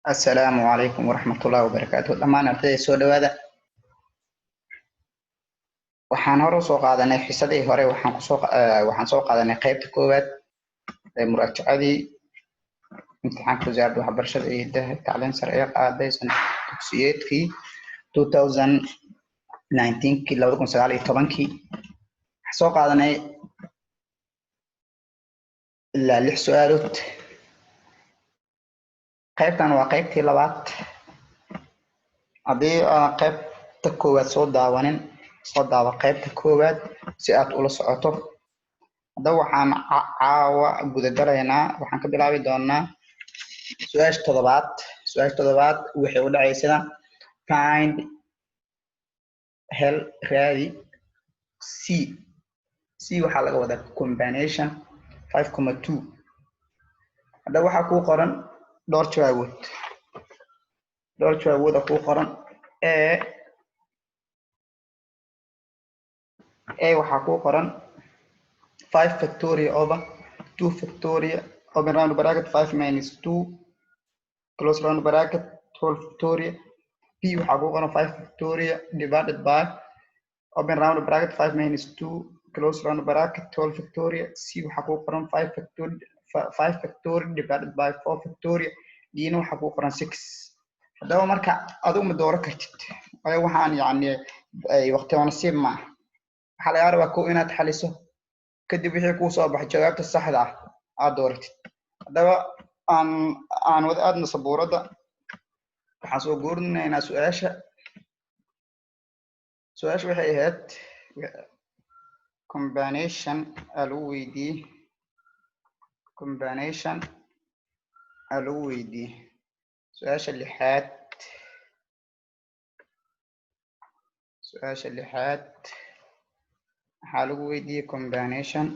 السلام عليكم ورحمة الله وبركاته. دمان ardayda soo dhawaada. Waxaan hore soo qaadanay xiisadii hore waxaan soo qaadanay qaybta koowaad ee muraajacadii imtixaanka wasaaradda waxbarashada iyo hidaha tacliin sare ee qaaday sanad dugsiyeedkii 2019 2019 waxaan soo qaadanay ilaa 6 su'aalood. qaybtan waa qaybtii labaad. haddii aan qaybta koowaad soo daawa qaybta koowaad si aad ula socoto. haddaba waxaan caawa gudagalaynaa, waxaan ka bilaabi doonaa su-aasha toddobaad. su-aasha toddobaad waxay u dhacaysaa find hel raadi c waxaa laga wadaa combination 5,2. haddaba waxaa kuu qoran dhowr jawaabood kuu qoran. a waxaa kuu qoran 5 factorial over 2 factorial open round bracket 5 minus 2 close round bracket 12 factorial. b waxaa kuu qoran 5 factorial divided by open round bracket 5 minus 2 close round bracket 12 factorial. c waxaa kuu qoran 5 factorial divided by 4 factorial. dina waxaa kuu qoran 6. haddaba marka adigu ma dooran kartid, waxaan waqti nasiib ma aha. waxaa laga rabaa kow inaad xaliso, kadib wixii kuu soo baxay jawaabta saxda ah aad dooratid. haddaba aan wada aadna sabuuradda. waxaan soo guurinaynaa su-aasha waxay ahayd combination lagu weydiiyey su-aasha lixaad. waxaa lagu weydiiyey combination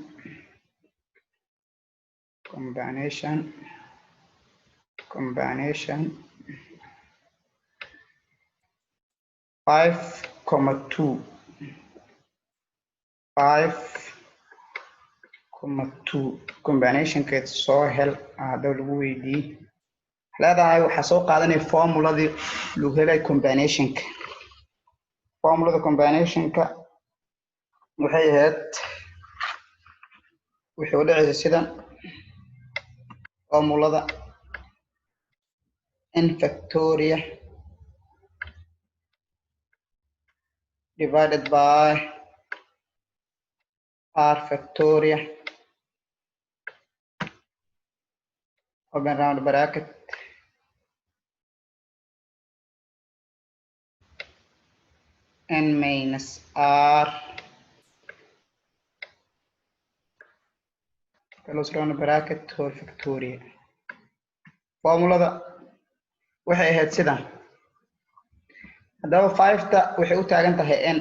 5,2 combinationkeed soo hel. haddaba lagu weydiiyey leedahay waxaa soo qaadanaya formuladii lagu helay combinationka. formulada combinationka waxay ahayd waxay u dhacaysa sidan. formulada n factorial divided by r factorial open round bracket n minus r close round bracket 12 factorial. formulada waxay ahayd sidan. haddaba 5ta waxay u taagan tahay n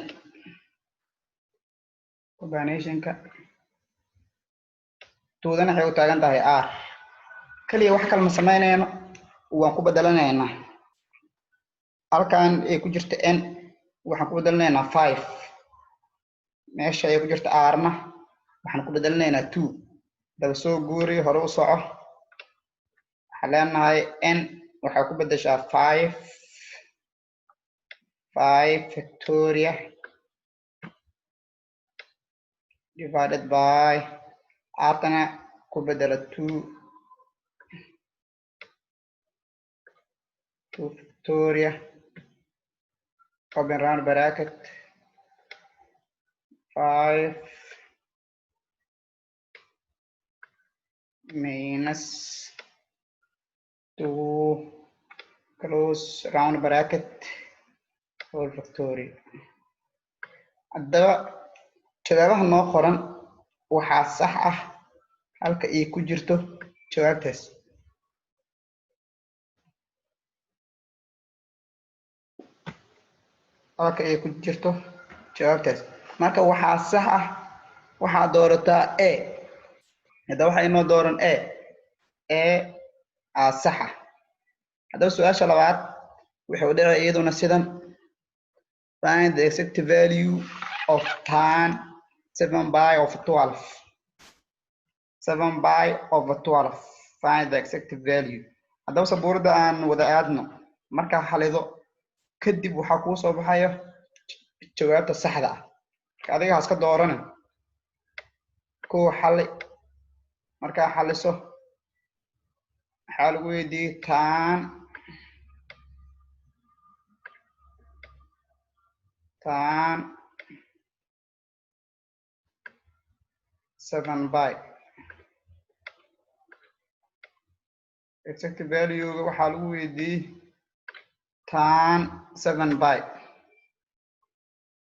combinationka, 2dana waxay u taagan tahay r. kaliya wax kale ma samaynayno, waan ku bedelanaynaa. halkan ay ku jirta n waxaan ku bedelanaynaa 5. meesha ay ku jirta r-na waxaan ku bedelanaynaa 2. daba soo guuri, hore u soco. waxaan leenahay n waxaa ku bedeshaa 5 factorial divided by r-tana ku bedela 2 factorial open round bracket 5 minus 2 close round bracket 4 factorial. haddaba jawaabaha noo qoran waxaa sax ah halka ay ku jirto jawaabtaas. marka waxaa sax ah, waxaa doorataa a. haddaba waxaa inoo dooran a sax ah. haddaba su-aasha labaad waxay u dhacay iyaduna sidan. find the exact value of tan 7/12. find the exact value. haddaba sabuurada aan wada aadno markaa xalido kadib waxaa kuu soo baxayo jawaabta saxda ah adiga ha iska dooranin kuwa xali markaa xaliso waxaa lagu weydiiyey tan 7 by exact value waxaa lagu weydiiyey tan 7 by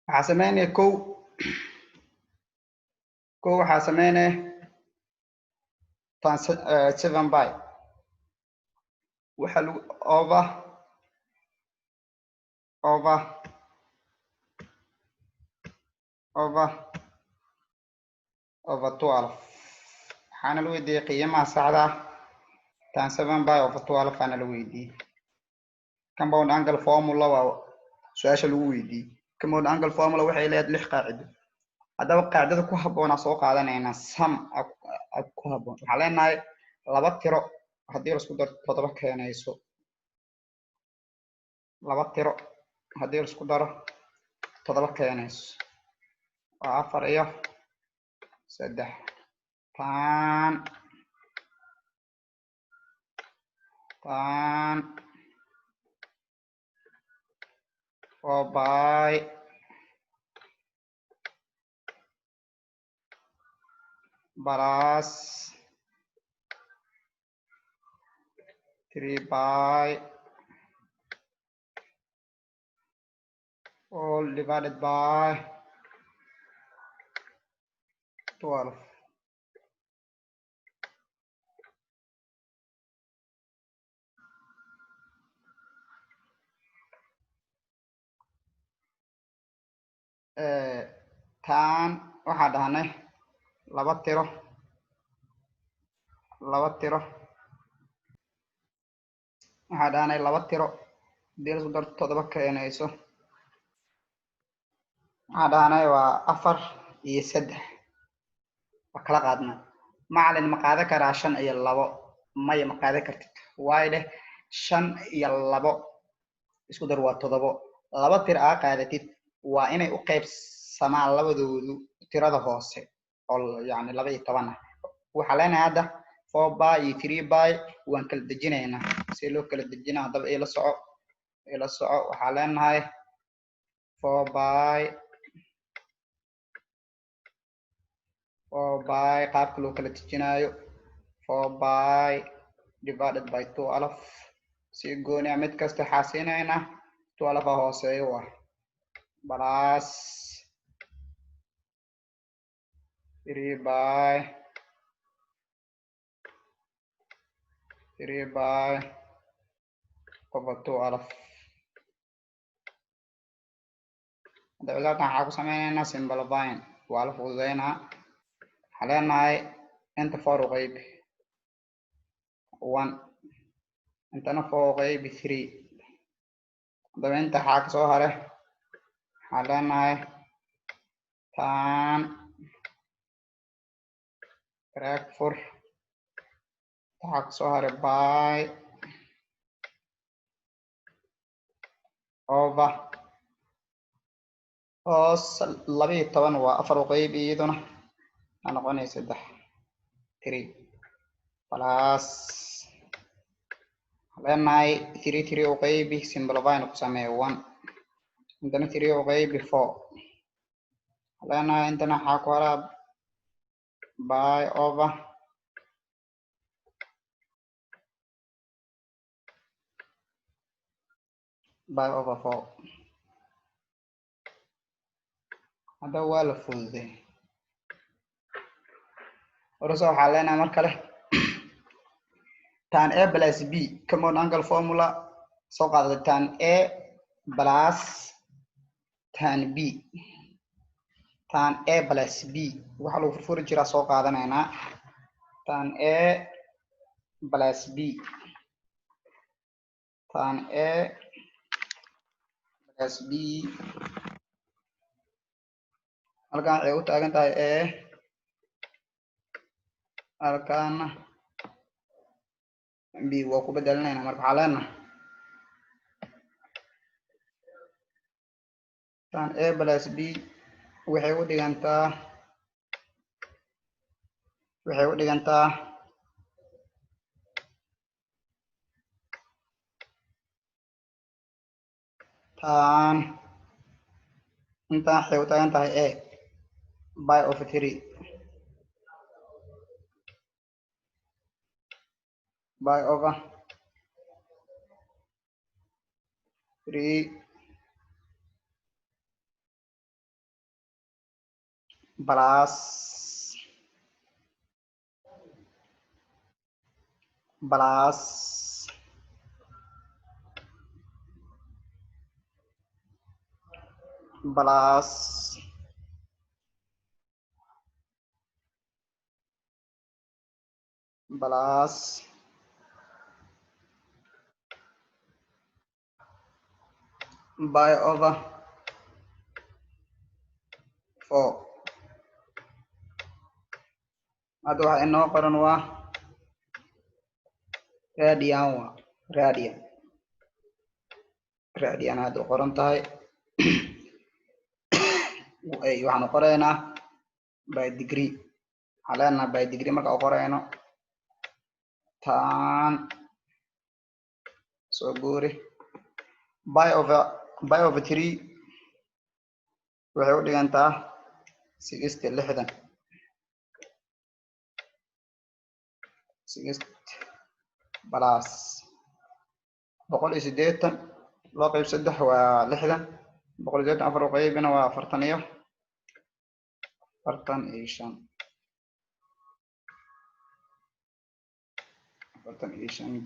waxaa sameynaya kow waxaa sameynaya tan 7 by waxaa lagu over 12 waxaana la weydiiyey qiimaha saxda ah tan 7 by over 12 ana la weydiiyey compound angle formula waa su'aasha lagu weydiiyey compound angle formula waxay leedahay 6 qaacido haddaba qaacidada ku habboon aan soo qaadanaynaa sum ku habboon waxaan leenahay laba tiro haddii la isku daro 7 keenayso laba tiro haddii la isku daro 7 keenayso waa 4 iyo 3 tan 4 by plus 3 by all divided by 12 tan waxaa dhahnay laba tiro waxaa dhahnay laba tiro hadii la isku daro 7 keenayso waxaa dhahnay waa 4 iyo 3 waa kala qaadna macalin ma qaadan karaa 5 iyo 2 maya ma qaadan kartid waayo leh 5 iyo 2 isku dar waa 7 laba tiro aa qaadatid waa inay u qaybsamaan labadoodu tirada hoose oo yani 12 ah waxaa leenahay hadda 4 by iyo 3 by waan kala dejinaynaa si loo kala dejinaa haddaba ila soco waxaa leenahay 4 by qaabka loo kala dejinaayo 4 by divided by 12 si gooni mid kasta xaasinaynaa 12 hooseeyo waa plus 3 by over 12 dabcan waxaa ku sameynaynaa simplifying waa la fududeynaa waxaa leenahay inta 4 u qaybi 1 intana 4 u qaybi 3 haddaba inta waxaa kasoo hare waxaa leenahay tan break 4 waxaa kasoo hare by over hoos 12 waa 4 u qaybi iyaduna waxaa noqonaysa 3 plus leenahay 3 u qaybi simplifying ku sameeyo 1 intana 3 u qaybi 4 leenahay intana waxaa ku hara by over by over 4 hadda waa la fududeeyay ورسو حالنا مركله tan a plus b common angle formula soo qaadada tan a plus tan b waxa lagu furfuri jira soo qaadanayna tan a plus b halkaan ay u taagan tahay a halkaan b waa ku bedelanayna marka waxaa leenahay tan a plus b waxay u dhigantaa tan intaan waxay u taagan tahay a by of 3 by over 3 plus plus plus plus by over 4 hadda waxa inoo qoran waa radian hadda qoran tahay waxaanu qoraynaa by degree waxaan leenahay by degree marka u qorayno tan soo guuri by over 3 waxay u dhigantaa 60 plus 180 loo qayb 3 waa 60 184 u qaybina waa 45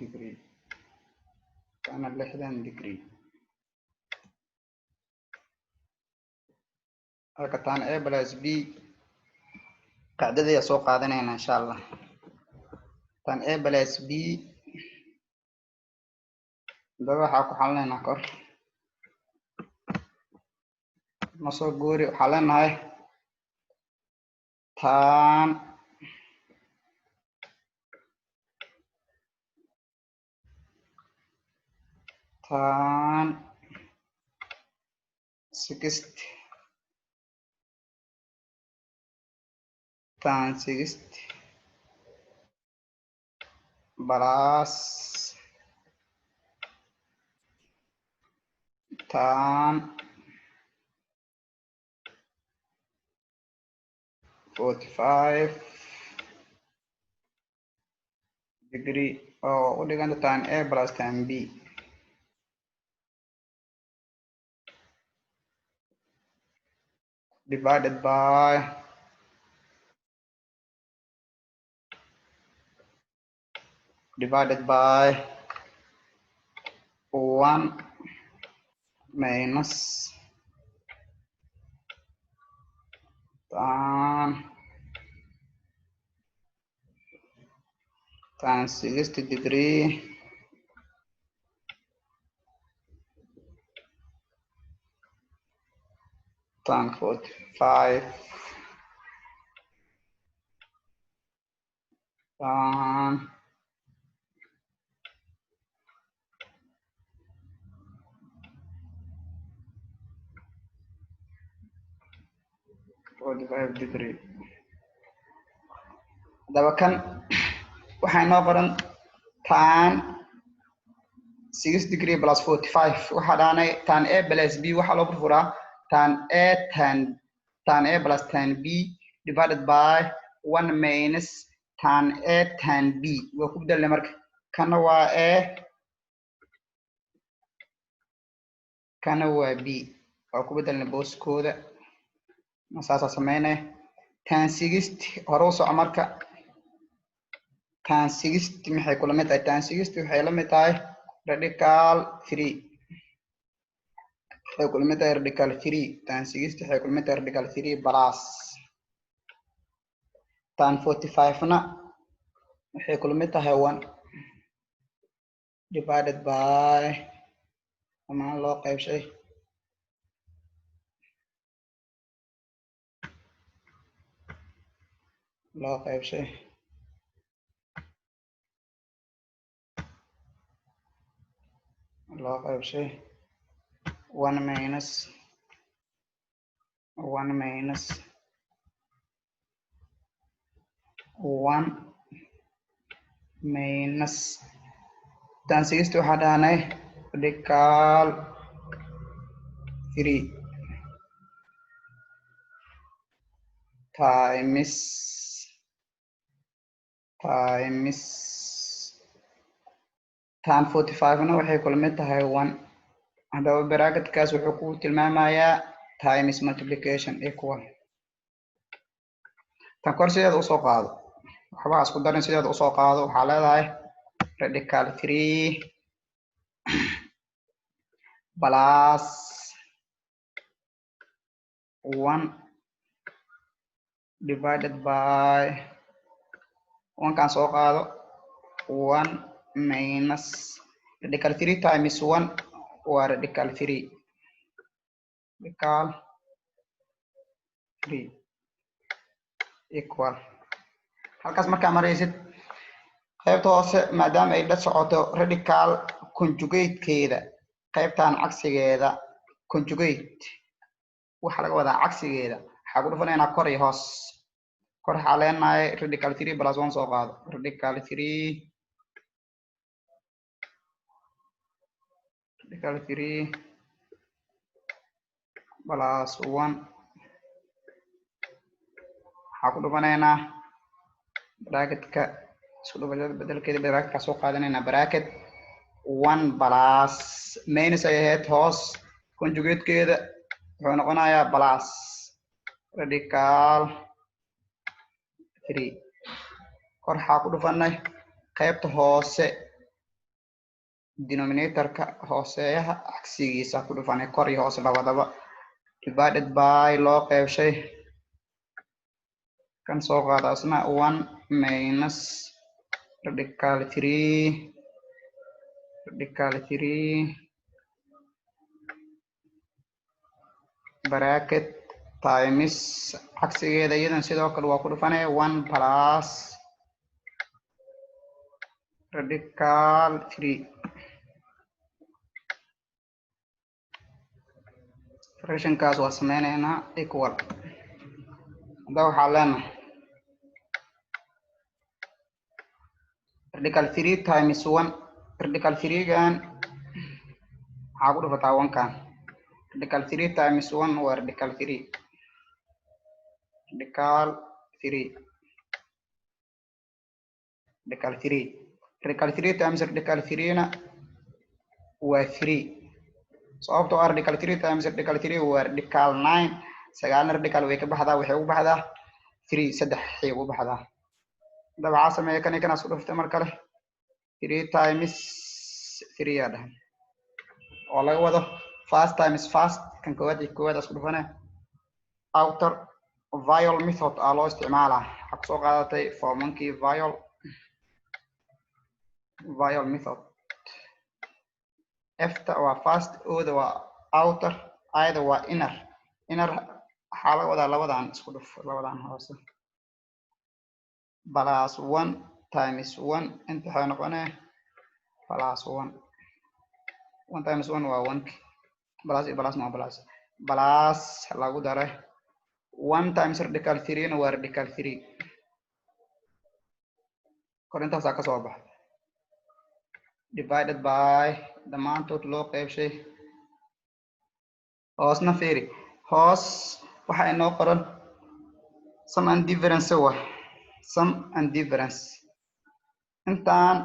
degree kana 60 degree halka tan a plus b qacdadii soo qaadanayna insha Allah tan a plus b daba waxa ku xalinayna kor ma soo guuri waxa leenahay tan 60 plus tan 45 degree oo u dhiganta tan a plus tan b divided by 1 minus tan 60 degree tan 45 tan 45 degree daba kan waxay noo qoran tan 6 degree plus 45 waxa dhaanay tan a plus b waxa loo furfuraa tan a plus tan b divided by 1 minus tan a tan b waa ku bedelnay marka kana waa a kana waa b waa ku bedelnay booskooda masaasa sameynay tan 60 hore u soco marka tan 60 maxay kula mid tahay tan 60 waxay la mid tahay radical 3 waxay kula mid tahay radical 3 tan 60 waxay kula mid tahay radical 3 plus tan 45 na waxay kula mid tahay 1 divided by ama loo qaybshay loo qaybshay 1 minus 1 minus 1 minus tan 60 waxaa dhahanay radical 3 times tan 45 na waxay kula mid tahay 1 hadaba bracketkaas wuxuu ku tilmaamayaa times multiplication equal tan kor sideeda usoo qaado waxba isku darin sideeda usoo qaado waxaa leedahay radical 3 plus 1 divided by 1 kan soo qaado 1 minus radical 3 times 1 waa radical 3 radical 3 equal halkaas markaa maraysid qaybta hoose maadaama ay la socoto radical conjugate-keeda qaybtan cagsigeeda conjugate waxa laga wadaa cagsigeeda waxaa ku dhufanaynaa kor iyo hoos kor waxaa leenahay radical 3 plus 1 soo qaado radical 3 plus 1 waxaa ku dhufanaynaa bracketka isku dhufashada bedelkeeda bracketka soo qaadanaynaa bracket 1 plus minus ay ahayd hoos conjugate-keeda wuxuu noqonayaa plus radical 3 kor waxaa ku dhufanay qaybta hoose denominatorka hooseeyaha cagsigiisa ku dhufanay kor iyo hoose labadaba divided by loo qaybshay kan soo qaada asna 1 minus radical 3 bracket times cagsigeeda iyadan sidoo kale waa ku dhufanay 1 plus radical 3 fractionkaas waa sameynaynaa equal hadda waxaa leenahay radical 3 times 1 radical 3 gan waxaa ku dhufataa 1 kan radical 3 times 1 waa radical 3 radical 3 times radical 3 na waa 3 sababtoo ah radical 3 times radical 3 waa radical 9 sagaalna radical way ka baxdaa waxay u baxdaa 3 saddex ay u baxdaa hadaba waxaa sameeya kan iyo kan isku dhuftay mar kale 3 times 3 yaa dhahan oo laga wado first times first kan koowaad iyo koowaad isku dhufane outer viol method aa loo isticmaalaa waxaa kusoo qaadatay formankii viol method fta waa first oda waa outer ida waa inner waxaa laga wadaa labadan isku dhuf labadan hoose plus 1 times 1 inta waxay noqonee plus 1 times 1 waa 1 plus iyo plus ma plus lagu daray 1 times radical 3 na waa radical 3 kor intaasaa ka soo baxda divided by dhammaantood loo qaybshay hoosna fiiri hoos waxa inoo qoran sum and difference wa sum and difference intaan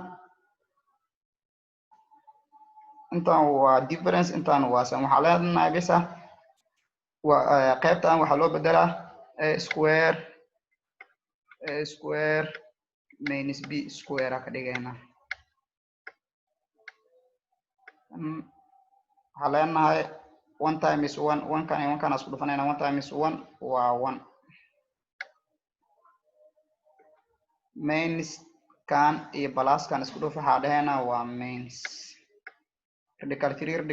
waa difference intaan waa sum waxaa leenahay bisa qaybtan waxaa loo bedelaa a square minus b square ka dhigaynaa waxaa leenahay 1 times 1 kan iyo 1 kan isku dhufanayna 1 times 1 waa 1 minus kan iyo plus kan isku dhuf waxaa dhahayna waa minus radical 3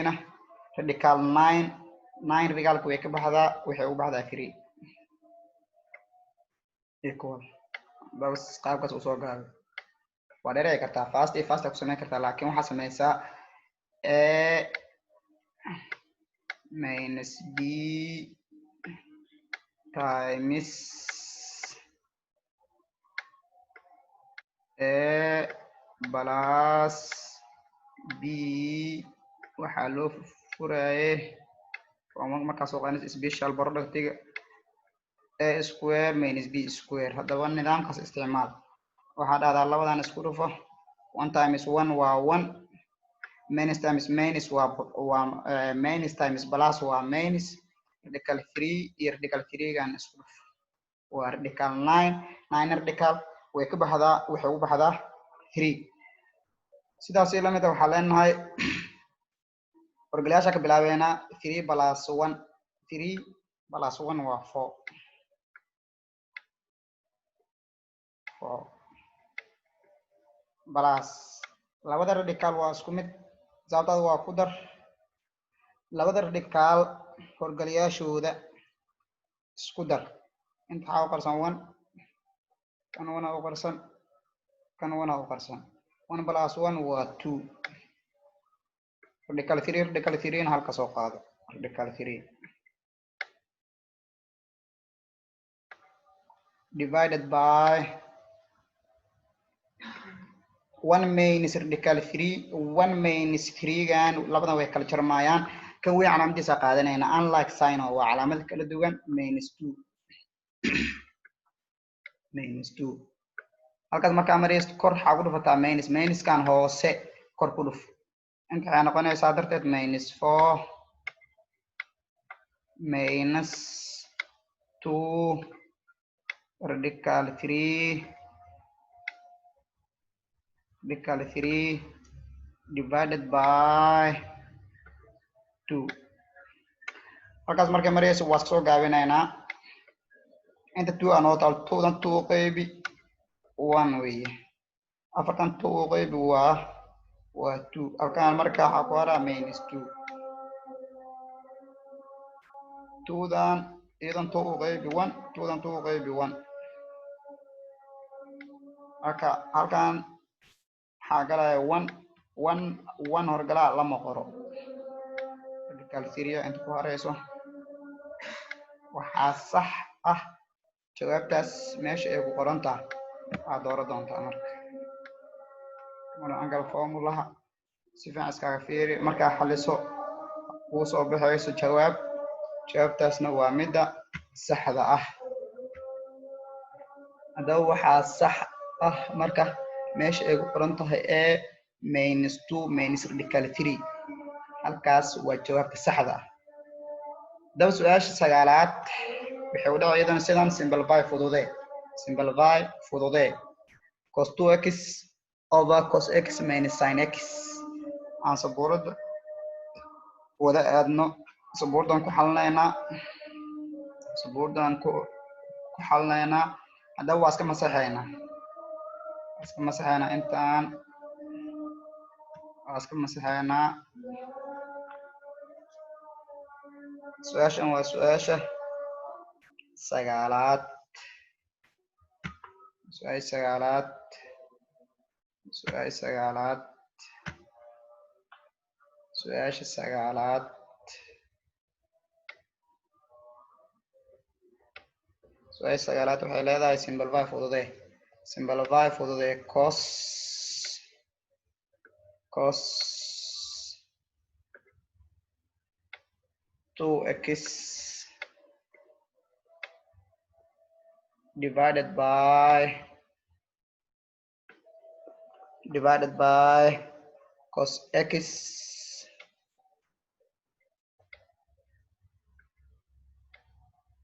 na radical 9 radicalka way ka baxdaa waxay u baxdaa 3 equal bas qaabkaas u soo gaabay waa dheereey kartaa fast ku sameyn kartaa laakiin waxaa sameysaa A minus B times A plus B waxaa loo furaye markaas oo qaanis special product A square minus B square haddaba nidaamkaas isticmaal waxaa dhahdaa labadan isku dhufo 1 times 1 waa 1 minus times minus waa minus times plus waa minus radical 3 iyo radical 3 gan isku dhufo waa radical 9 radical way ka baxdaa waxay u baxdaa 3 sidaas la mid ah waxaa leenahay wargalayaasha ka bilaabeena 3 plus 1 3 plus 1 waa 4 plus labada radical waa isku mid sababtooda waa ku dar labada radical horgalayaashooda isku dar inta waxaa u qarsan 1 kan 1 u qarsan kan 1 u qarsan 1 plus 1 waa 2 radical 3 na halka soo qaado radical 3 divided by 1 minus radical 3 1 minus 3 gan labadan way kala jarmayaan kan way calaamadiisa qaadanayna unlike sign oo waa calaamad kala duwan minus 2 minus 2 halkaas markaa maraysto kor waxaa ku dhufataa minus kan hoose kor ku dhuf inta waxay noqonaysaa darteed minus 4 minus 2 radical 3 divided by 2 halkaas markay marayso waa soo gaabinaynaa inta 2 aan oo taal 2dan 2 qaybi 1 weeye afartan 2 qaybi waa 2 halkaan markaa waxaa ku haraa minus 2 2dan iyadan 2 qaybi 1 2dan 2 qaybi 1 marka halkaan waxaa galaya 1 horgalaa lama qoro radical 3 inta ku harayso waxaa sax ah jawaabtaas meesha ay ku qoran tahay aad dooro doontaa marka angle formulaha si fiican iskaga fiiri markaa xaliso kuu soo baxayso jawaabtaasna waa midda saxda ah haddaba waxaa sax ah marka meesha ay ku qoran tahay A minus 2 minus radical 3 halkaas waa jawaabta saxda ah haddaba su-aasha sagaalaad waxay u dhacay iyadana sidan simplify fududee cos 2x over cos x minus sin x aan sabuurada wada aadno sabuurdan ku xalinaynaa haddaba waa iska masaxaynaa intaan waa iska masaxaynaa su-aashan waa su-aasha sagaalaad waxay leedahay simplify fududee cos 2x divided by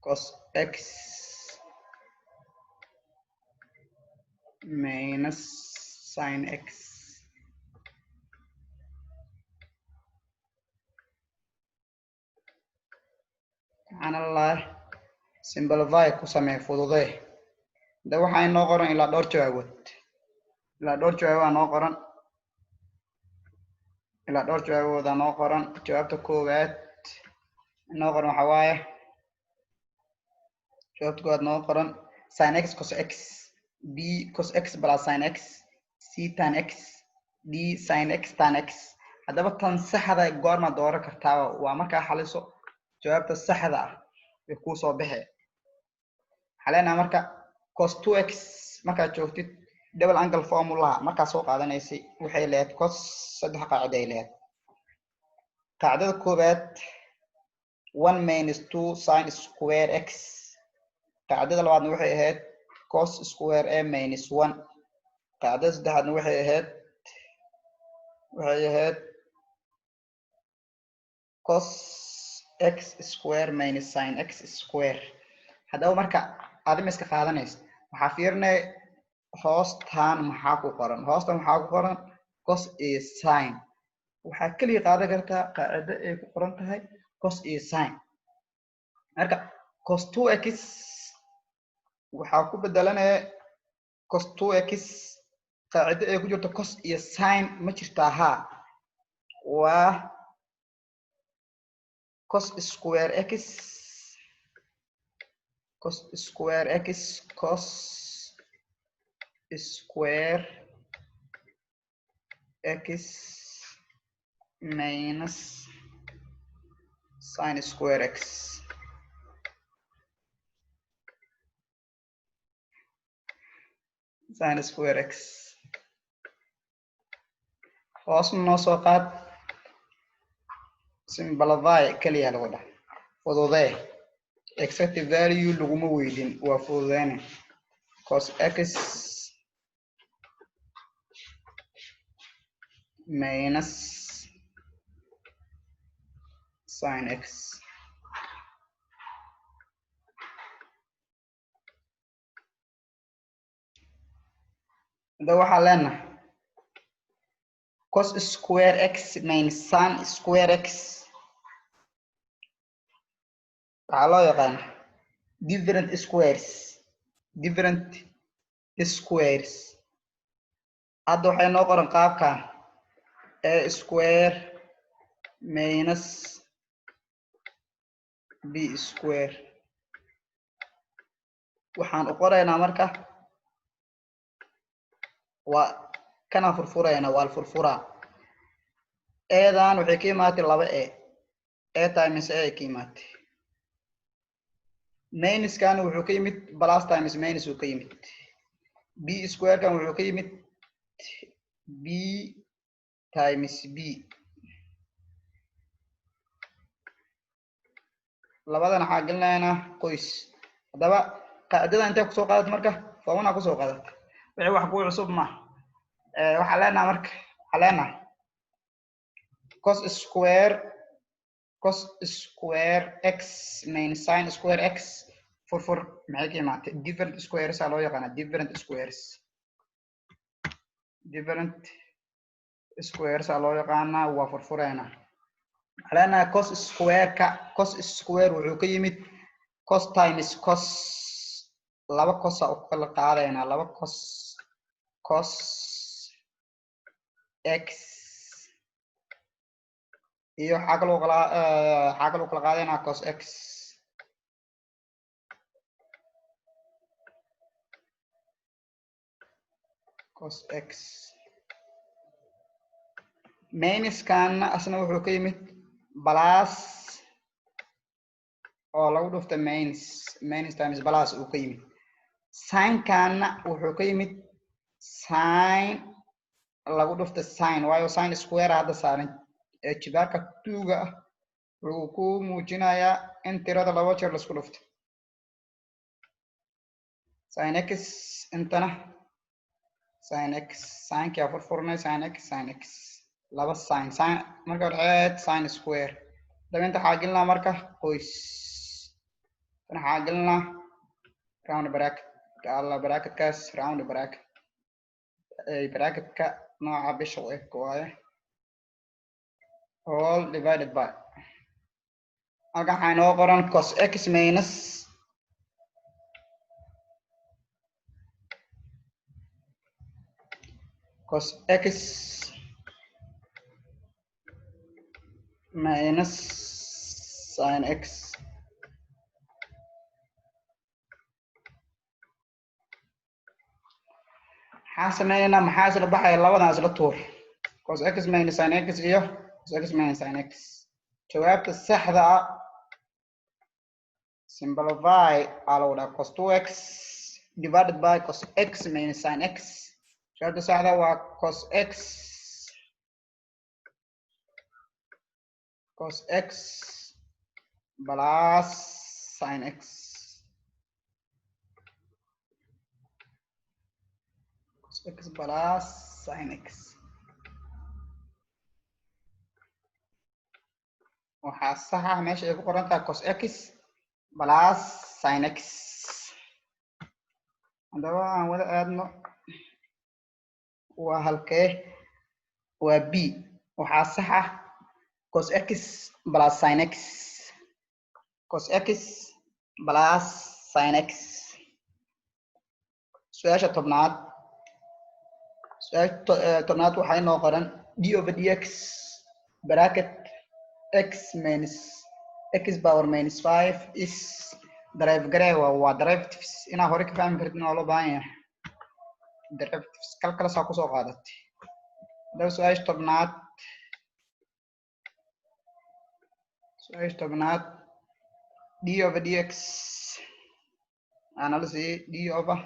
cos x minus sin x subhanallah simplify ku samee fududee da waxaa inoo qoran ilaa dhowr jawaabood noo qoran jawaabta koowaad inoo qoran waxaa waaye jawaabta koowaad noo qoran sin x cos x b cos x plus sin x c tan x d sin x tan x haddaba tan saxda goorma dooran kartaa waa markaa xaliso jawaabta saxda ah ee ku soo baxay xaleena marka cos 2x marka joogtid double angle formula marka soo qaadanaysay waxay leeyahay cos saddex qaacido ay leeyahay qaacidada koobaad 1 minus 2 sin square x qaacidada labaadna waxay ahayd cos square a minus 1 qaacidada saddexaadna waxay ahayd cos x square minus sin x square haddaba marka aad iska qaadanayso waxa fiirnay hoostan maxaa ku qoran cos iyo sin waxa kaliya qaadan kartaa qaacida ay ku qoran tahay cos iyo sin marka cos 2x waxa ku bedelanaya cos 2x qaacida ay ku jirto cos iyo sin ma jirtaa ha waa cos square x cos square x minus sin square x hoos noo soo qaad simplify kaliya lagu dhax fududee exact value laguma weydin waa fududeyne cos x minus sin x da waxaa leenahay cos square x minus sin square x waxaa loo yaqaan different squares hadda waxay noo qoran qaabkan a square minus b square waxaan u qoraynaa marka waa kana furfurayna waa furfuraa eedan waxay ka imaatay 2a times a ka imaatay minus kan wuxuu ka yimid plus times minus uu ka yimid b square kan wuxuu ka yimid b times b labadana waxaa gelinaynaa qoys haddaba qaacidada intee kusoo qaadat marka formula kusoo qaadat wixii wax ku cusub ma waxaa leenahay marka waxaa leenahay cos square x minus sin square x furfur maxay ka imaatay different squares aa loo yaqaana different squares aa loo yaqaanaa waa furfureena waxaa leenahay cos square wuxuu ka yimid cos times cos laba cos aa u kala qaadaynaa laba cos x iyo waxaa kaloo kala qaadaynaa cos x minus kana asna wuxuu ka yimid plus oo lagu dhuftay minus times plus uu ka yimid sin kana wuxuu ka yimid sin lagu dhuftay sin waayo sin square hadda saaran jibaarka 2ga ah wuxuu ku muujinayaa in tirada laba jeer la isku dhufto sin x intana sin x sin ka furfurnay sin x laba sin marka hore sin square dabinta waxaa gelinaa marka qoys tan waxaa gelinaa round bracketkaas round bracketka nooca bisha u eg waaye all divided by halkan waxaa inoo qoran cos x minus sin x maxaa sameynaa maxaa isla baxaya labadan isla tuur cos x minus sin x iyo cos x minus sin x jawaabta saxda ah simplify على cos 2x divided by cos x minus sin x jawaabta saxda waa cos x plus sin x cos x plus sin x waxaa sax ah meesha ay ku qoran tahay cos x plus sin x haddaba aan wada aadno waa halkee waa b waxaa sax ah cos x plus sin x cos x plus sin x su-aasha tobnaad waxay noo qoran d over dx bracket x minus x power minus 5 is derive gareewa waa derivatives inaa hore ka fahmi kartid oo loo baahan yahay derivatives calculus aa kusoo qaadatay haddaba su-aasha tobnaad d over dx ana la siiyey d over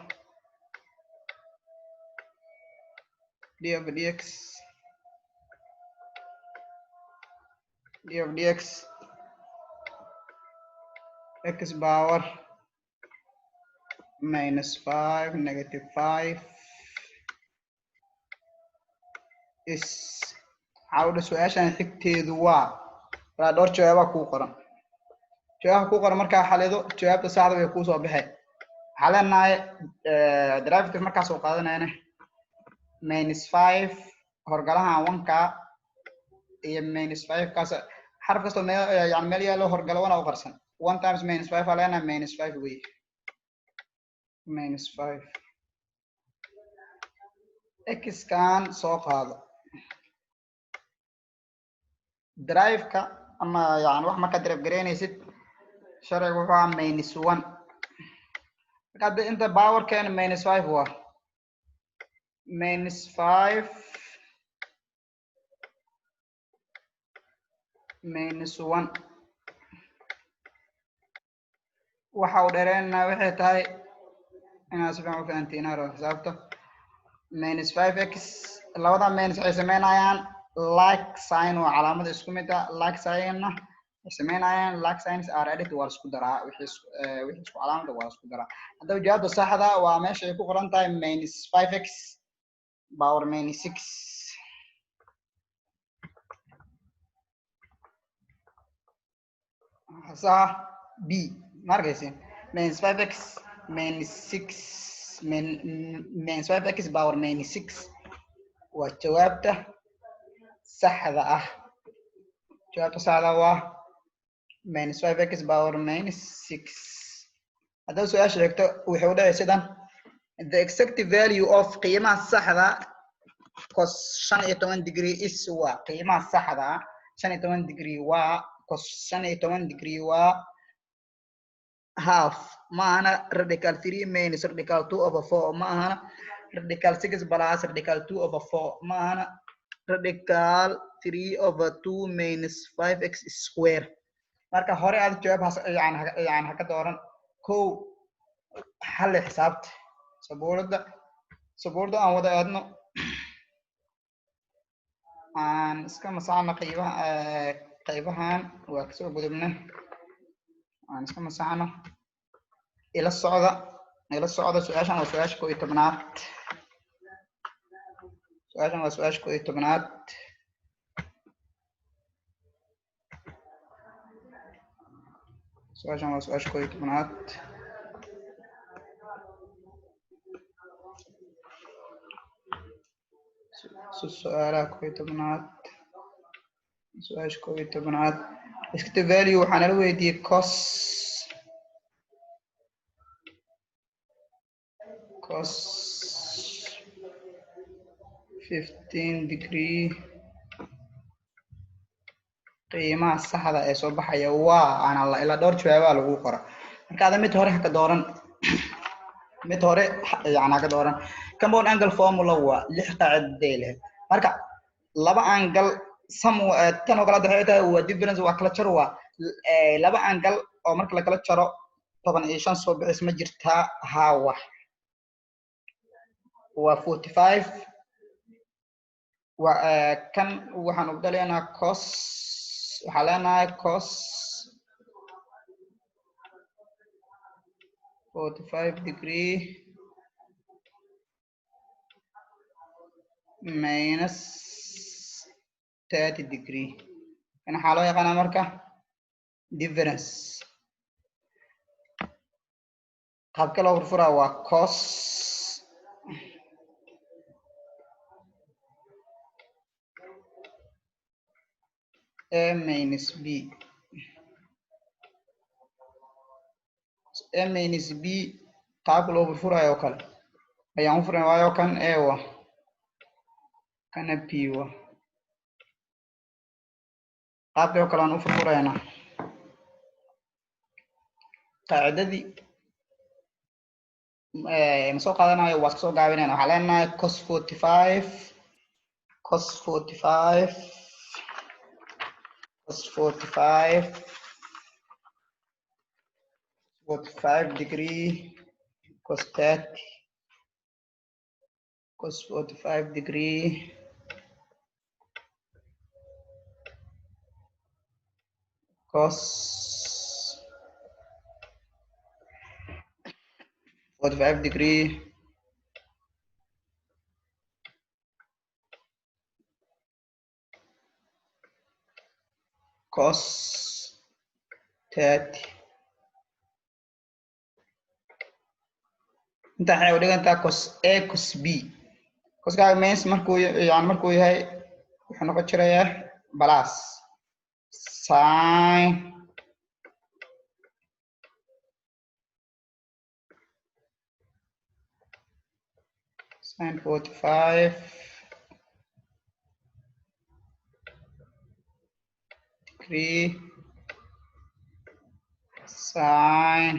dx x power minus 5 negative 5 is cawda su-aashan xigteedu waa dhowr jawaabaha kuu qoran markaa xalido jawaabta saxda way kuu soo baxay waxaa leenahay derivative markaa soo qaadanayna minus 5 horgalahan 1ka iyo minus 5 kaas xaraf kastoo yani meel yaalo horgalo 1 u qarsan 1 times minus 5 aa leenahay minus 5 wey minus 5 x kan soo qaado drive-ka ama yani wax marka drive gareynaysid sharciga wuxuu ahaa minus 1 marka hadda inta power keena minus 5 waa minus 5 minus 1 waxa uu dheereynaa waxay tahay inaa si fiican u fahantiin aro xisaabta minus 5x labada minus waxay sameynayaan like sign waa calaamada isku mid ah like sign-na waxay sameynayaan like signs are added waa isku daraa wixii isku calaamada waa isku daraa haddaba jawaabta saxda waa meesha ay ku qoran tahay minus 5x power minus 6 صح B markaysin minus 5x minus 6 minus 5x power minus 6 waa jawaabta saxda ah waa minus 5x power minus 6 haddaba su-aasha sheegto waxay u dhacay sidan the exact value of qiimaha saxda cos 15 degree is waa qiimaha saxda 15 degree waa cos 15 degree waa half maana radical 3 minus radical 2 over 4 maana radical 6 plus radical 2 over 4 maana radical 3 over 2 minus 5x square marka hore aad jawaab yani ha ka dooran kow xal xisaabta sabuurada aan wada aadno aan iska masaxno qaybahan waa kasoo gudubnay aan iska masaxno ila socda su-aashan waa su-aasha 11aad su-aashan waa su-aasha 11aad su-aashan waa su-aasha 11aad su-aalaha 11aad su-aasha 11aad iskata value waxaa nala weydiiyey cos 15 degree qiimaha saxda ee soo baxaya waa ana ila dhowr jawaab lagu qora marka aad mid hore ka dooran yani ka dooran compound angle formula waa 6 qaacido leh marka laba angle tan oo kala dhaxayta waa difference waa kala jaro waa laba angle oo marka la kala jaro 15 soo bixis ma jirtaa hawa waa 45 kan waxaan u dhaleynaa cos waxa leenahay cos 45 degree minus 30 degree kan waxa loo yaqaanaa marka difference qaabka loo furfuraa waa cos a minus b a minus b qaabka loo furfurayo kale ayaan u furnayo kan a wa kana b wa qaabka kale aan u furfurayna qaacidadii ma soo qaadanayo waa soo gaabinayna waxa leenahay cos 45 cos 45 cos 45 45 degree cos 30 cos 45 degree cos 45 degree cos 30 inta waxay u dhigantaa cos a cos b coska means markuu yahay wuxuu noqon jirayaa plus sin 45 degree sin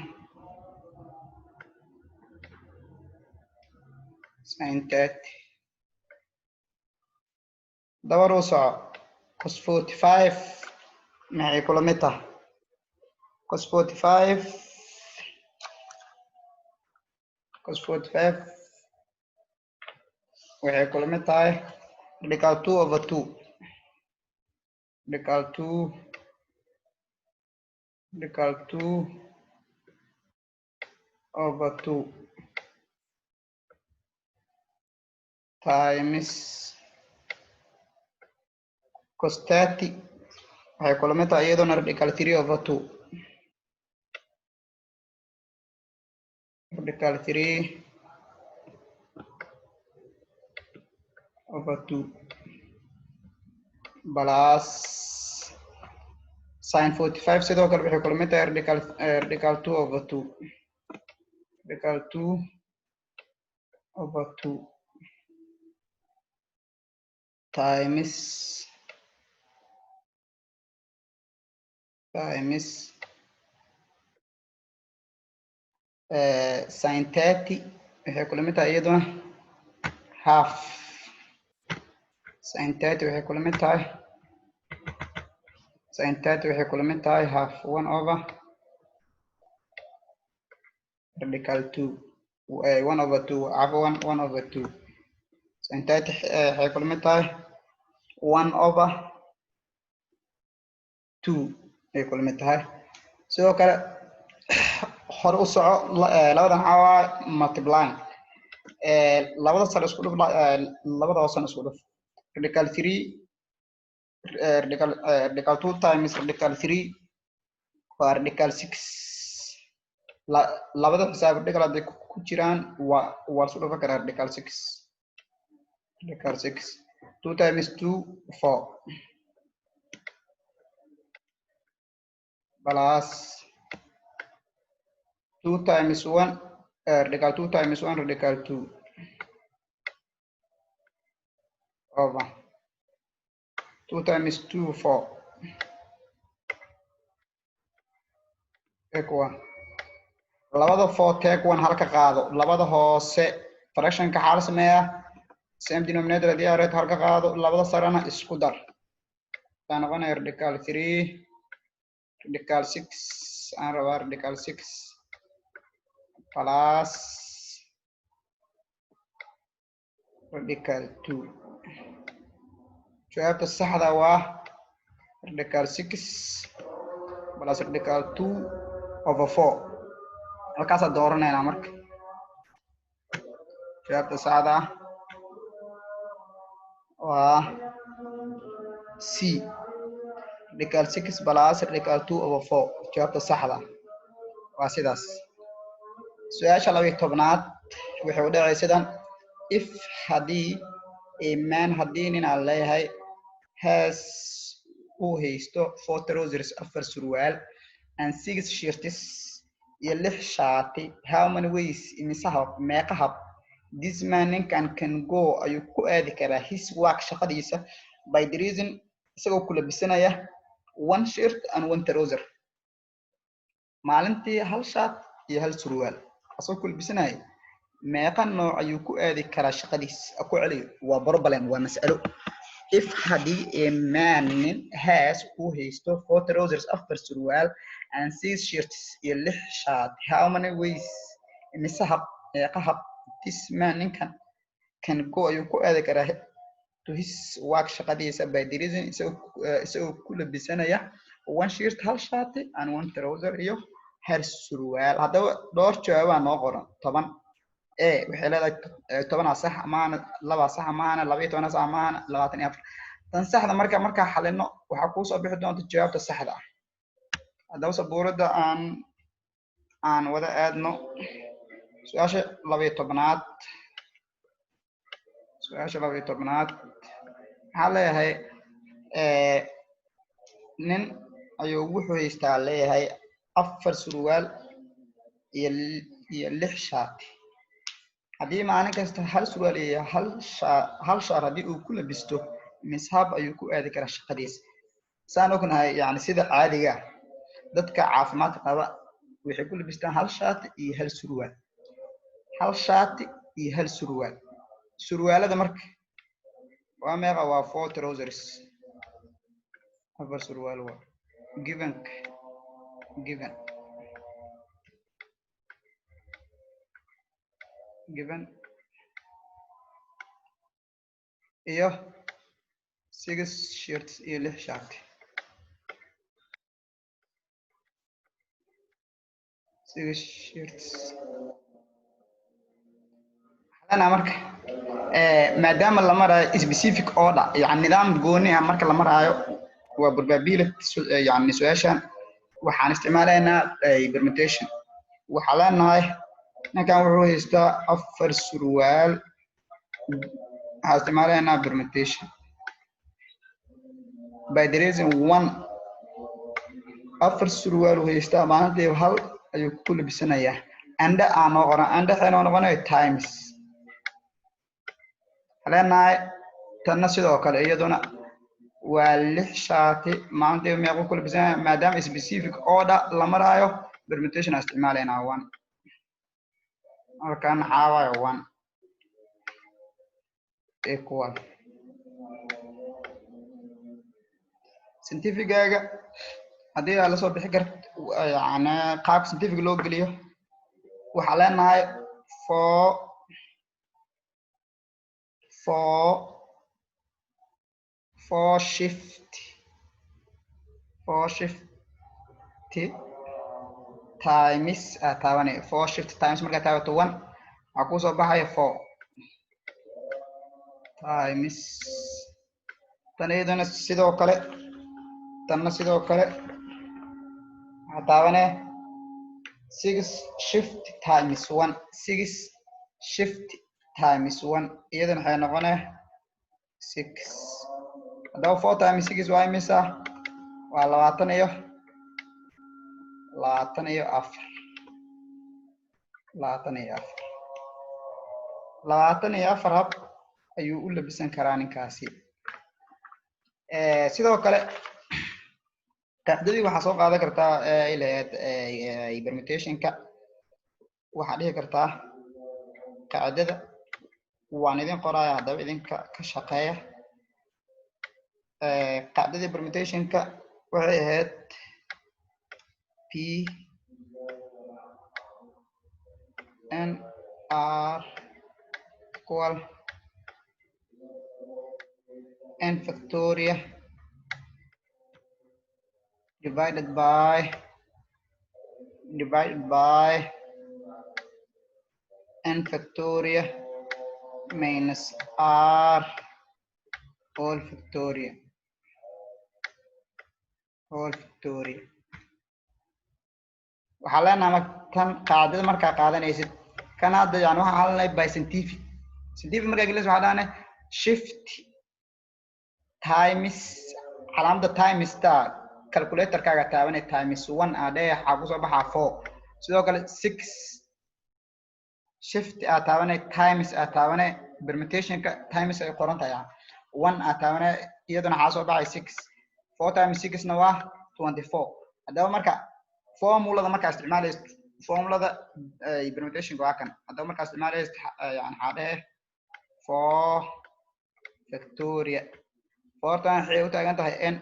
30 دور وسع cos 45 maxay kula mid tahay cos 45 waxay kula mid tahay radical 2 over 2 radical 2 over 2 times cos 30 waxay kula mid tahay iyaduna radical 3 over 2 radical 3 over 2 plus sin 45 sidoo kale waxay kula mid tahay radical 2 over 2 radical 2 over 2 times sin 30 waxay kula mid tahay iyaduna half sin 30 waxay kula mid tahay sin 30 waxay kula mid tahay half 1 over radical 2 1 over 2 عفوا 1 over 2 sin 30 waxay kula mid tahay 1 over 2 ay kula mid tahay sidoo kale hor u soco labadan xawaa multiplying labada sare isku dhuf labada hoosana isku dhuf radical 3 radical 2 times radical 3 waa radical 6 labada xisaab radical haday ku jiraan waa isku dhufa karaa radical 6 2 times 2 4 plus 2 times 1 radical 2 times 1 radical 2 over 2 times 2 4 take 1 labada 4 take 1 halka qaado labada hoose fraction ka xaal sameeya same denominator hadii aad halka qaado labada sarana isku dar taan noqonaya radical 3 radical 6 aan rabaa radical 6 plus radical 2 jawaabta saxda waa radical 6 plus radical 2 over 4 halkaas aad dooranayna marka jawaabta saxda waa C radical 6 plus radical 2 over 4 jawaabta saxda waa sidaas su'aasha 12aad waxay u dhacay sidan if hadii a man hadii nin aan leeyahay has uu haysto 4 trousers 4 surwaal and 6 shirts iyo 6 shaati how many ways imisaha meeqa hab this man can go ayuu ku aadi karaa his work shaqadiisa by the reason isagoo ku labisanaya 1 shirt and 1 trouser maalintii hal shaat iyo hal surwaal asoo ku labisanaya meeqa nooc ayuu ku aadi karaa shaqadiisa ku celiyo waa problem waa mas'alo if hadii a man has uu haysto 4 trousers 4 surwaal and 6 shirts iyo 6 shaat how many ways imisaha meeqa hab this man can go ayuu ku aadi karaa to his work shaqadiisa by the reason isagoo ku labisanaya 1 shirt hal shaati and 1 trouser iyo hal surwaal hadaba dhowr jawaab noo qoran 10 waxay leedahay 10 sax amaana 2 sax amaana 12 sax amaana 24 tan saxda marka xalino waxa ku soo bixi doonta jawaabta saxda ah hadaba sabuurada aan wada aadno su'aasha 12aad waxaa leeyahay nin ayuu wuxuu haystaa leeyahay 4 surwaal iyo 6 shaati hadii maalin kasta hal surwaal iyo hal shaar hadii uu ku labisto mishaab ayuu ku aadi karaa shaqadiisa saan ognahay yani sida caadiga dadka caafimaad qaba waxay ku labistaan hal shaati iyo hal surwaal surwaalada marka waa meeqa waa 4 trousers 4 surwaal waa given iyo 6 shirts iyo 6 shaati 6 shirts أنا مرك maadaama la marayo specific order yani nidaam gooni ah marka la marayo waa probability yani su'aashan waxaan isticmaalaynaa permutation waxa leenahay ninkan wuxuu haystaa 4 surwaal waxaan isticmaalaynaa permutation by the reason 1 4 surwaal uu haystaa maalintii hal ayuu ku labisanayaa anda aan qoran anda xeeno noqonayo times leenahay tanna sidoo kale iyaduna waa 6 shaati maalintii meeqa ku labisanaya maadaama specific order la marayo permutation isticmaalayna 1 halkan xaawayo 1 equal scientific-gaaga hadii la soo bixi karto yani qaab scientific loo geliyo waxa leenahay 4 shift times 4 shift times marka taabato 1 waxa ku soo baxaya 4 times tanayadana sidoo kale waxa taabane 6 shift times 1 6 shift times 1 iyadana waxay noqonay 6 hadaba 4 times 6 waa imisa waa 24 hab ayuu u labisan karaa ninkaasi sidoo kale qaacidadii waxa soo qaadan kartaa ilaahad permutation-ka waxa dhihi kartaa qaacidada waan idin qoraaya haddaba idinka ka shaqeeya qaacidadii permutationka waxay ahayd p n r equal n factorial divided by n factorial minus r whole factorial waxaa leenahay kan qaacidada markaa qaadanaysid kan hadda yani waxaan hadalnay by scientific markaa gelis waxaa dhahanay shift times calaamada times star calculatorkaaga taabanay times 1 adhee waxaa kusoo baxaa 4 sidoo kale 6 shift aad taabanay times aad taabanay permutationka times ay qoran tahay 1 aad taabanay iyaduna waxaa soo baxay 6 4 times 6 na waa 24 haddaba marka formulada markaa isticmaalaysid formulada permutationka waa kan haddaba markaa isticmaalaysid yani waxaa dhehe 4 factorial 4 tan waxay u taagan tahay n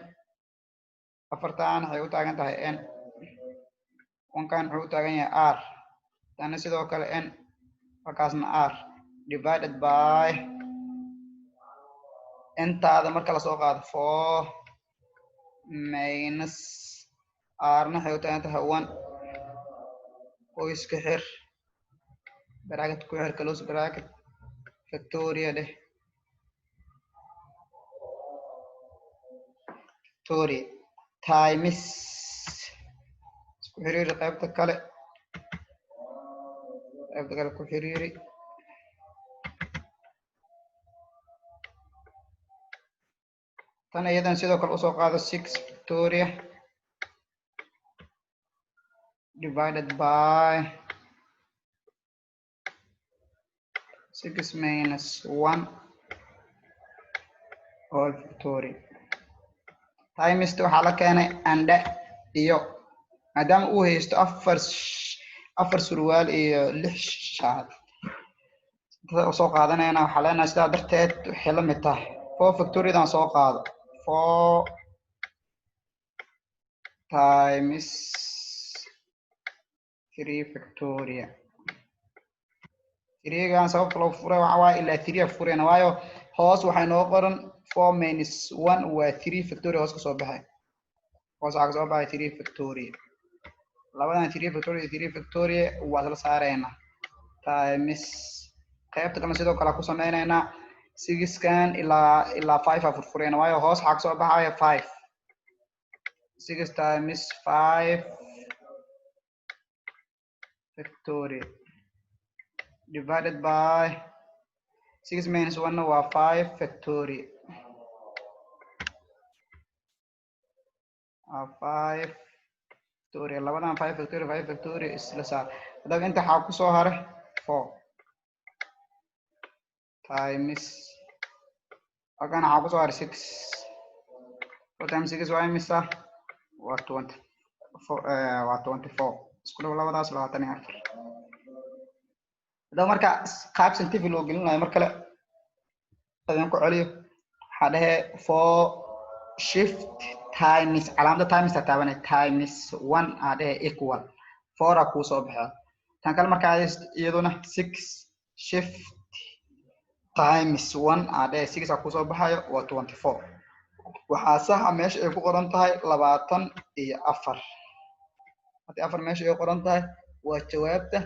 4 tan waxay u taagan tahay n 1 kan wuxuu u taagan yahay r tan sidoo kale n markaasna r divided by n taada marka la soo qaado 4 minus r na waxay u taagan tahay 1 qoyska xir bracket ku xir close bracket factorial deh factorial times isku xiriiri qaybta kale ku xiriiri tan iyadan sidoo kale usoo qaado 6 factorial divided by 6 minus 1 whole factorial times waxaa la keenay ande iyo maadaama uu haysto afar surwaal iyo 6 shaad soo qaadanayna waxaa leenahay sidaa darteed waxay la mid tahay 4 factorial soo qaado 4 times 3 factorial 3 gaan sababta loo furay waxa waaye ilaa 3 furayna waayo hoos waxay noo qoran 4 minus 1 waa 3 factorial hoos ka soo baxay hoos waxaa ka soo baxay 3 factorial labadan 3 factorial waa la saarayna times qaybta kale sidoo kale ku sameynaynaa 6 kan ilaa 5 furfurayna waayo hoos waxaa ka soo baxaya 5 6 times 5 factorial divided by 6 minus 1 waa 5 factorial 5 factorial labadan 5 factorial isla saar hadaba inta waxaa ku soo haray 4 times halkan waxaa ku soo haray 6 4 times 6 waa imisa waa 24 isku dhaw labadaas 24 hadaba marka qaab scientific loo gelinayo mar kale adaan ku celiyo waxaa dhehe 4 shift times calaamada times taabanay times 1 aa dhehe equal 4 aa kuu soo baxaa tan kale markaa iyaduna 6 shift times 1 aa dhehe 6 aa kuu soo baxayo waa 24 waxaa saxa meesha ay ku qoran tahay 24 haddii 4 meesha ay qoran tahay waa jawaabta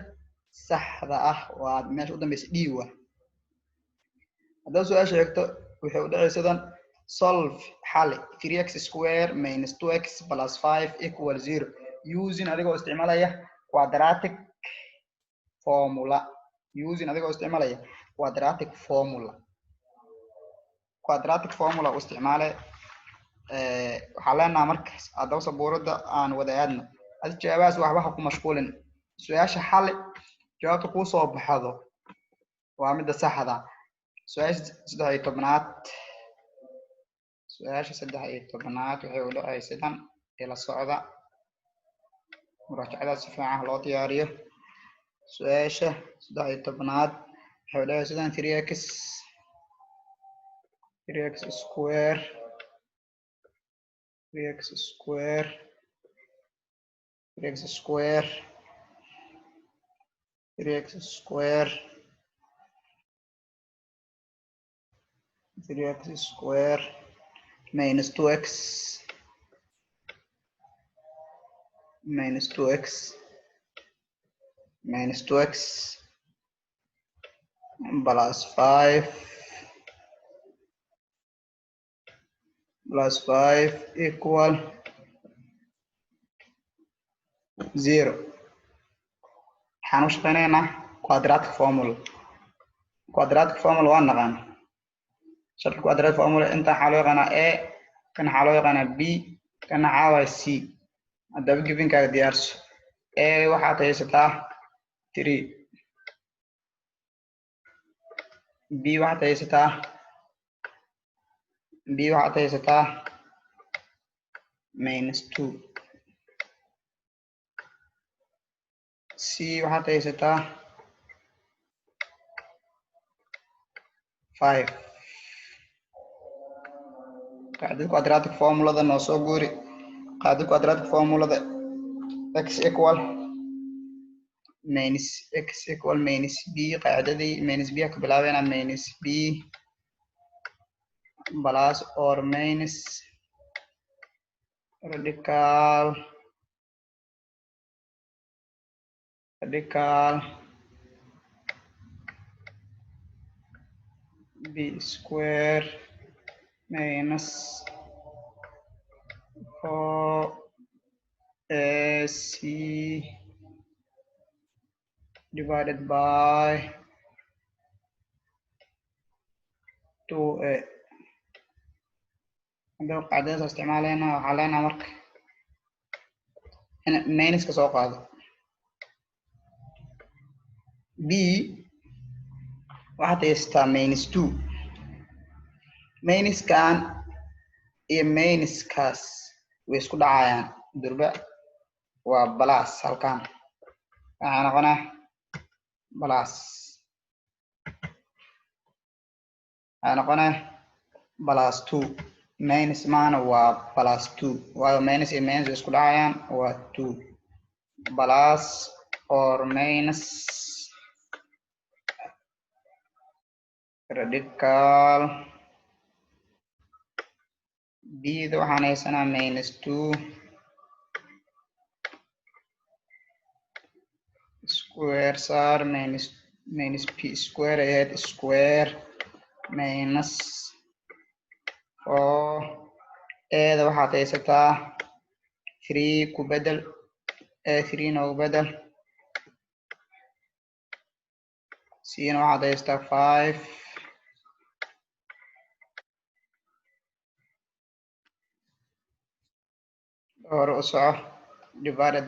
saxda ah waa meesha u dambaysa d wa haddaba su-aasha xigto waxay u dhacaysadan solve xali 3x square minus 2x plus 5 equal 0 using adigoo isticmaalaya quadratic formula u isticmaale waxaa leenaha markaas haddaba sabuurada aan wada aadno adi jawaabahaas waxba ku mashquulin su-aasha xali jawaabta kuu soo baxdo waa midda saxda su-aasha 13 waxay u dhacaysadan ila socda muraajacadaas si fiican loo diyaariyo su-aasha 13 حولها سودان 3x square 3x square 3x square 3x square 3x square minus 2x minus 2x minus 2x plus 5 plus 5 equal 0. waxaan u shaqeynaynaa quadratic formula waan naqaan shaqal quadratic formula inta waxaa loo yaqaanaa a kan waxaa loo yaqaanaa b kana waxaa waaye c haddaba gibinkaaga diyaarso a waxaad haysataa 3 b waxaad haysataa minus 2 c waxaad haysataa 5 قاعدة quadratic formula noo soo guuri قاعدة quadratic formula x equal minus b قاعدتي minus b ka bilaabeyna minus b plus or minus radical b square minus 4ac divided by 2a. عندنا قاعدة استعمالنا وحلينا مرك هنا ماينس كسوق هذا b واحد يستا ماينس 2 ماينس كان إيه ماينس كاس ويسكو دعايان دربا وبلاس هالكان أنا قنا بلاس 2 ماينس معنا وبلاس 2 وايو ماينس إيه ماينس ويسكو دعايان و 2 بلاس or minus radical b ده waxaan haysanaa minus 2 square صار minus p square ahead square minus 4 a ده waxaad haysataa 3 ku bedel a 3 noogu bedel c na waxaad haysataa 5 or usoco divided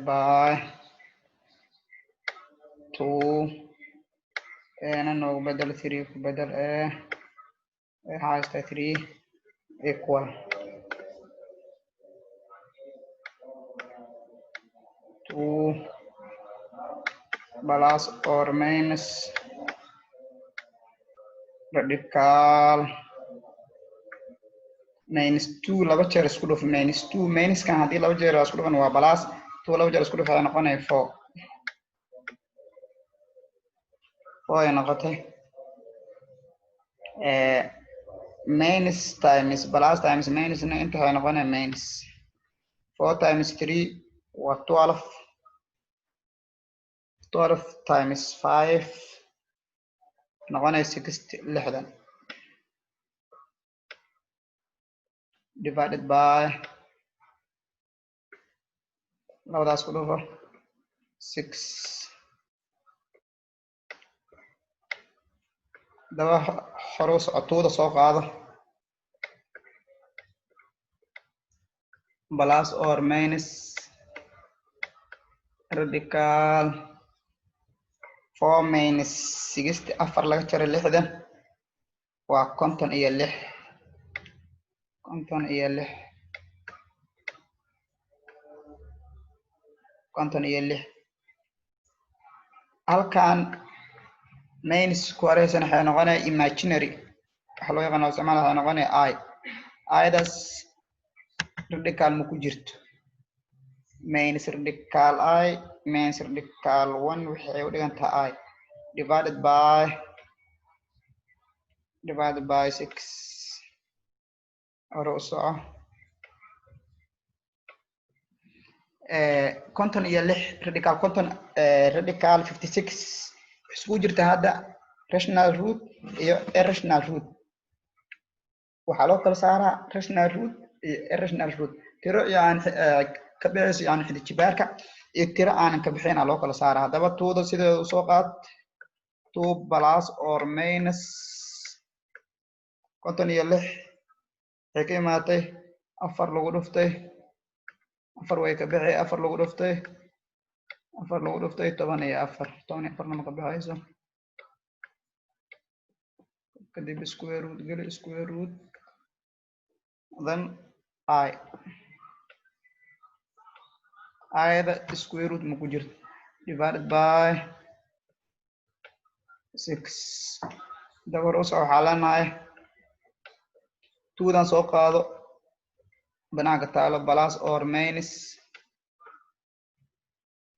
by 2 na noogu bedel 3 ku bedel a waxaa haysataa 3 equal 2 plus or minus radical minus 2 laba jeer isku dhuf minus 2 minus kan haddii laba jeer isku dhufan waa plus 2 laba jeer isku dhuf waxay noqonaya 4 ay noqotay minus times plus times minus na inta waxay noqonaya minus 4 times 3 waa 12 times 5 noqonaya 60 divided by labadaas ku dhufo 6 daba hore socotuuda soo qaado plus or minus radical 4 minus 60 afar laga jaro 60 waa 56 56 halkan main square waxay noqonaya imaginary waxa loo yaqaan isticmaal waxay noqonaya I das radical ma ku jirto main radical I main radical 1 waxay u dhigantaa I divided by 6 or so konton iyo 6 radical konton radical 56 isku jirta hadda rational root iyo irrational root waxaa loo kala saaraa rational root iyo irrational root tiro yani ka bixis yani xidhijibaarka iyo tiro aanan ka bixin loo kala saaraa hadaba tuuda sideeda u soo qaad 2 plus or minus konton iyo 6 waxay ka imaatay 4 lagu dhuftay 4 way ka bixi 4 lagu dhuftay 10 iyo 4 10 iyo 4 nama ka baxayso kadib square root geli square root then I the square root ma ku jirto divided by 6 dabar usoo xalanahay 2 dan soo qaado banaanka taalo plus or minus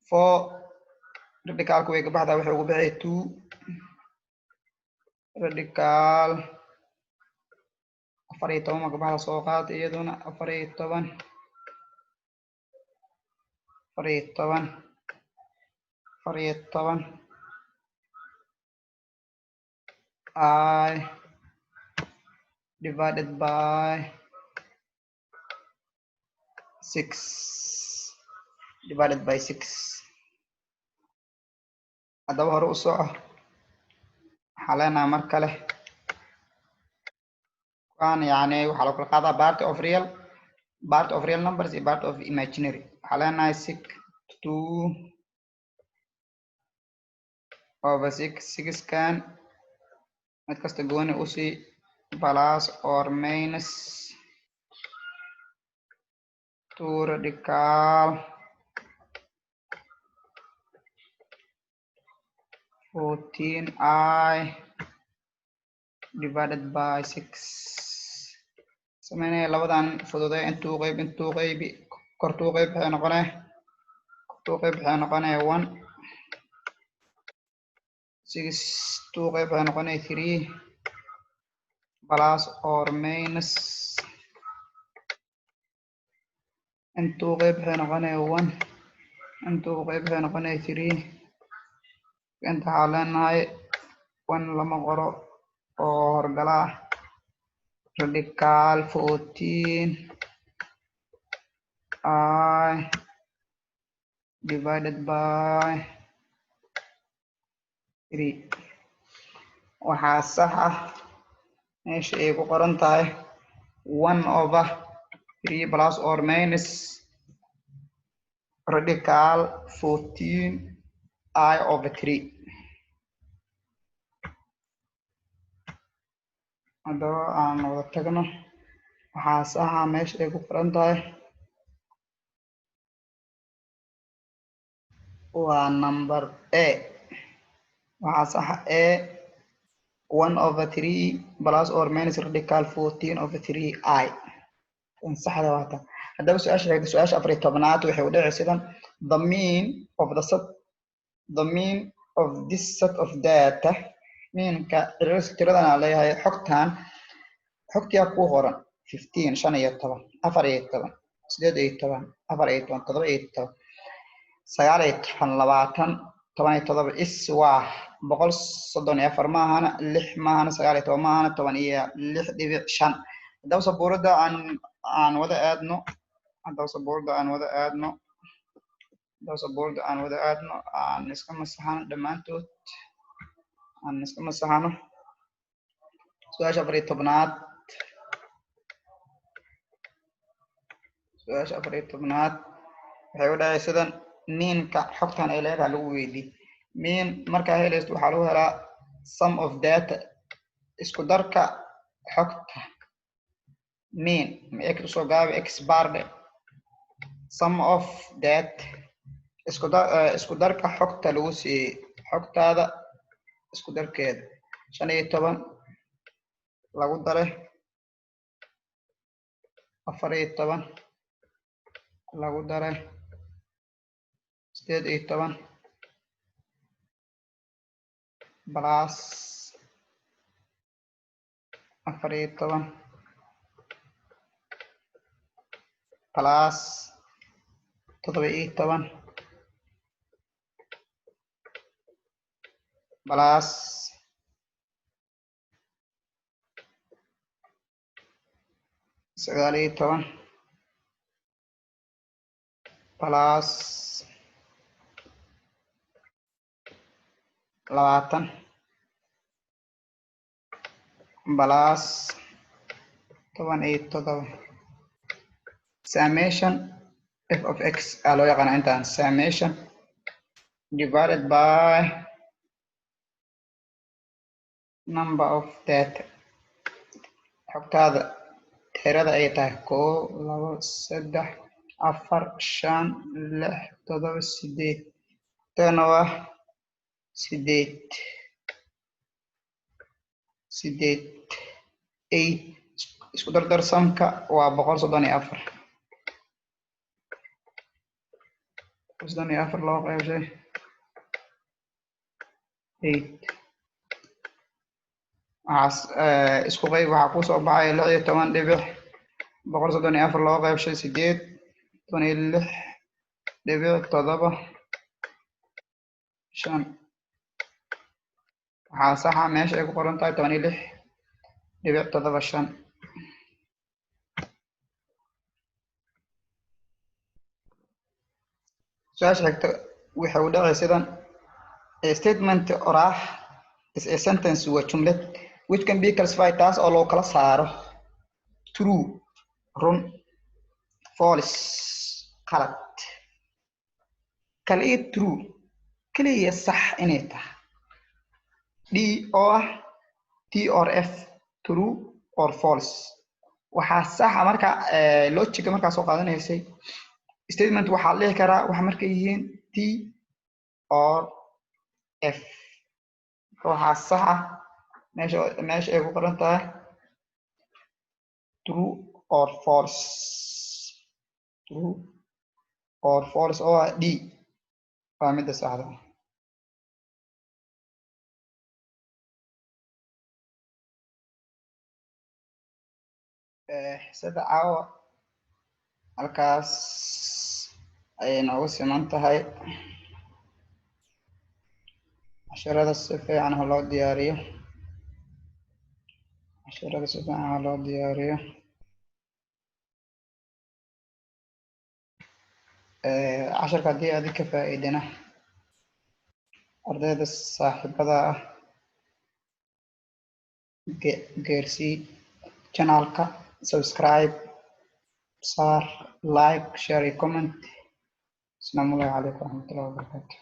4 radicalku way ka baxdaa waxay ugu bixi 2 radical 14 ma ka baxda soo qaad iyaduna 14 I divided by 6 hadaba hore u soco xaleenaa mar kale waan yani waxa la kala qaadaa part of real numbers iyo part of imaginary xaleenaa 6 2 over 6 kan mid kasta gooni u sii plus or minus 2 radical 14 I divided by 6 sameynaya labadan fududay intuu qaybi kortuu qayb waxay noqonaya 1 6 2 qayb waxay noqonaya 3 plus or minus intuu qayb waxay noqonaya 1 intuu qayb waxay noqonaya 3 inta xaalanahay 1 lama qoro oo horgala radical 14 I divided by 3 waxaa sax ah meesha ay ku qoran tahay 1 over 3 plus or minus radical 14 I over 3 hadaba aan wada tagno waxaa sax ah meesha ay ku qoran tahay waa number A waxaa sax A 1 over 3 plus or minus radical 14 over 3 I saxda waata hadaba su-aasha 14aad waxay u dhici sidan the mean of this set of data meanka tiradana leeyahay xogtiya ku qoran 15 15 14 18 14 17 20 is waa 134 maahana 6 maahana 19 maahana 16.5 hadaba sabuurada aan wada aadno aan iska masaxano dhammaantood su-aasha 14aad waxay u dhacay sidan meanka xogtan ay leedahay lagu weydiiyey mean markaa helaysto waxaa lagu helaa sum of data isku darka xogta mean x usoo gaabi x bar dhe sum of that isku darka xogta lagu siiyey xogtaada isku darkeeda 15 lagu daray 14 lagu daray 18 plus 14 plus 17 plus 19 plus 20 plus 17 summation f of x loo yaqaan intaan summation divided by number of data xogtaada tirada ay tahay 1 2 3 4 5 6 7 8 tana waa 8 isku dardarsamka waa 134 loo qaybshay 8 isku qayb waxaa ku soo baxay 16 dhibic 134 loo qaybshay 8 16 dhibic 7 5 waxaa saxa meesha ay ku qoran tahay 16 dhibic 7 5 su'aasha xigta waxay u dhacay sidan a statement orah is a sentence waa jumlad which can be classified taas oo loo kala saaro true run false qalad kaliya true kaliya sax inay tahay d oo ah t or f true or false waxaa saxa marka logic markaa soo qaadanaysay statement waxaa la dhihi karaa waxa markay yihiin t or f waxaa saxa meesha ay ku qoran tahay true or false oo ah d waa midda saxda xisada caawa halkaas ayay noogu siman tahay casharada si fiican ha loo diyaariyo casharka haddii aad ka faa'iidina ardayda saaxiibada ah gaarsii channelka subscribe saar like share comment. Assalamu alaikum warahmatullahi wabarakatuh.